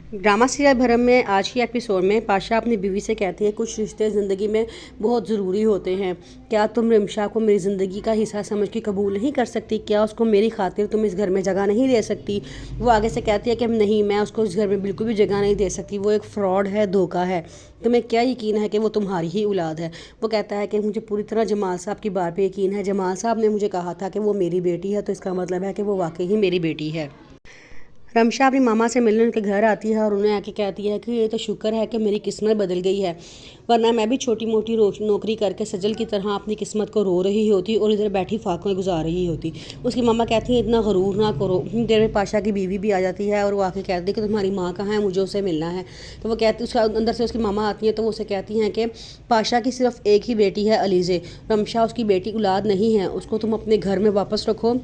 Drama serial भरम में आज की एपिसोड में पाशा अपनी बीवी से कहती है कुछ रिश्ते ज़िंदगी में बहुत ज़रूरी होते हैं। क्या तुम रिमशा को मेरी ज़िंदगी का हिस्सा समझ के कबूल नहीं कर सकती? क्या उसको मेरी खातिर तुम इस घर में जगह नहीं दे सकती? वो आगे से कहती है कि नहीं, मैं उसको इस घर में बिल्कुल भी जगह नहीं दे सकती। वो एक फ़्रॉड है, धोखा है। तुम्हें क्या यकीन है कि वो तुम्हारी ही औलाद है? वो कहता है कि मुझे पूरी तरह जमाल साहब की बात पर यकीन है। जमाल साहब ने मुझे कहा था कि वो मेरी बेटी है, तो इसका मतलब है कि वो वाकई ही मेरी बेटी है। रमशा अपनी मामा से मिलने उनके घर आती है और उन्हें आके कहती है कि ये तो शुक्र है कि मेरी किस्मत बदल गई है, वरना मैं भी छोटी मोटी नौकरी करके सजल की तरह अपनी किस्मत को रो रही होती और इधर बैठी फाकों गुजार रही होती। उसकी मामा कहती है इतना गरूर ना करो। देर में पाशा की बीवी भी आ जाती है और वो आके कहती है कि तुम्हारी माँ कहाँ है, मुझे उससे मिलना है। तो वो कहती उसका अंदर से उसकी मामा आती है तो वो उसे कहती हैं कि पाशा की सिर्फ एक ही बेटी है, अलीज़े। रमशा उसकी बेटी औलाद नहीं है, उसको तुम अपने घर में वापस रखो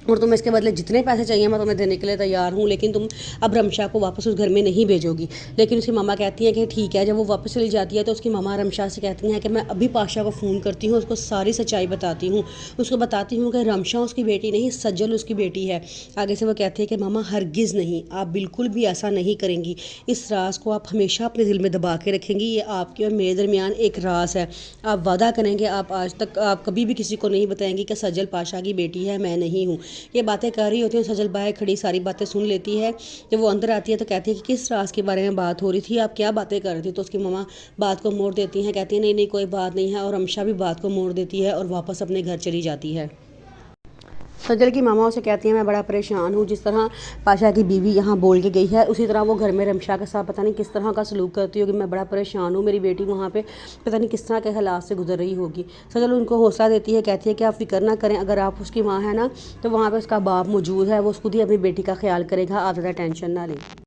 और तुम्हें इसके बदले जितने पैसे चाहिए मैं तुम्हें देने के लिए तैयार हूँ, लेकिन तुम अब रमशा को वापस उस घर में नहीं भेजोगी। लेकिन उसकी मामा कहती है कि ठीक है। जब वो वापस चली जाती है तो उसकी मामा रमशा से कहती हैं कि मैं अभी पाशा को फ़ोन करती हूँ, उसको सारी सच्चाई बताती हूँ, उसको बताती हूँ कि रमशा उसकी बेटी नहीं, सज्जल उसकी बेटी है। आगे से वो कहती है कि मामा हरगिज़ नहीं, आप बिल्कुल भी ऐसा नहीं करेंगी। इस राज को आप हमेशा अपने दिल में दबा के रखेंगी। ये आपके और मेरे दरमियान एक राज है। आप वादा करेंगे आप आज तक आप कभी भी किसी को नहीं बताएंगी कि सज्जल पाशा की बेटी है, मैं नहीं हूँ। ये बातें कर रही होती है, सजल बाहर खड़ी सारी बातें सुन लेती है। जब वो अंदर आती है तो कहती है कि किस राज के बारे में बात हो रही थी, आप क्या बातें कर रही थी? तो उसकी मम्मा बात को मोड़ देती हैं, कहती है नहीं नहीं कोई बात नहीं है, और रमशा भी बात को मोड़ देती है और वापस अपने घर चली जाती है। सजल की मामा उसे कहती है मैं बड़ा परेशान हूँ, जिस तरह पाशा की बीवी यहाँ बोल के गई है उसी तरह वो घर में रमशा के साथ पता नहीं किस तरह का सलूक करती होगी। मैं बड़ा परेशान हूँ, मेरी बेटी वहाँ पे पता नहीं किस तरह के हालात से गुजर रही होगी। सजल उनको हौसला देती है, कहती है कि आप फिक्र ना करें, अगर आप उसकी माँ है ना तो वहाँ पर उसका बाप मौजूद है, वो खुद ही अपनी बेटी का ख्याल करेगा, आप ज़्यादा टेंशन ना लें।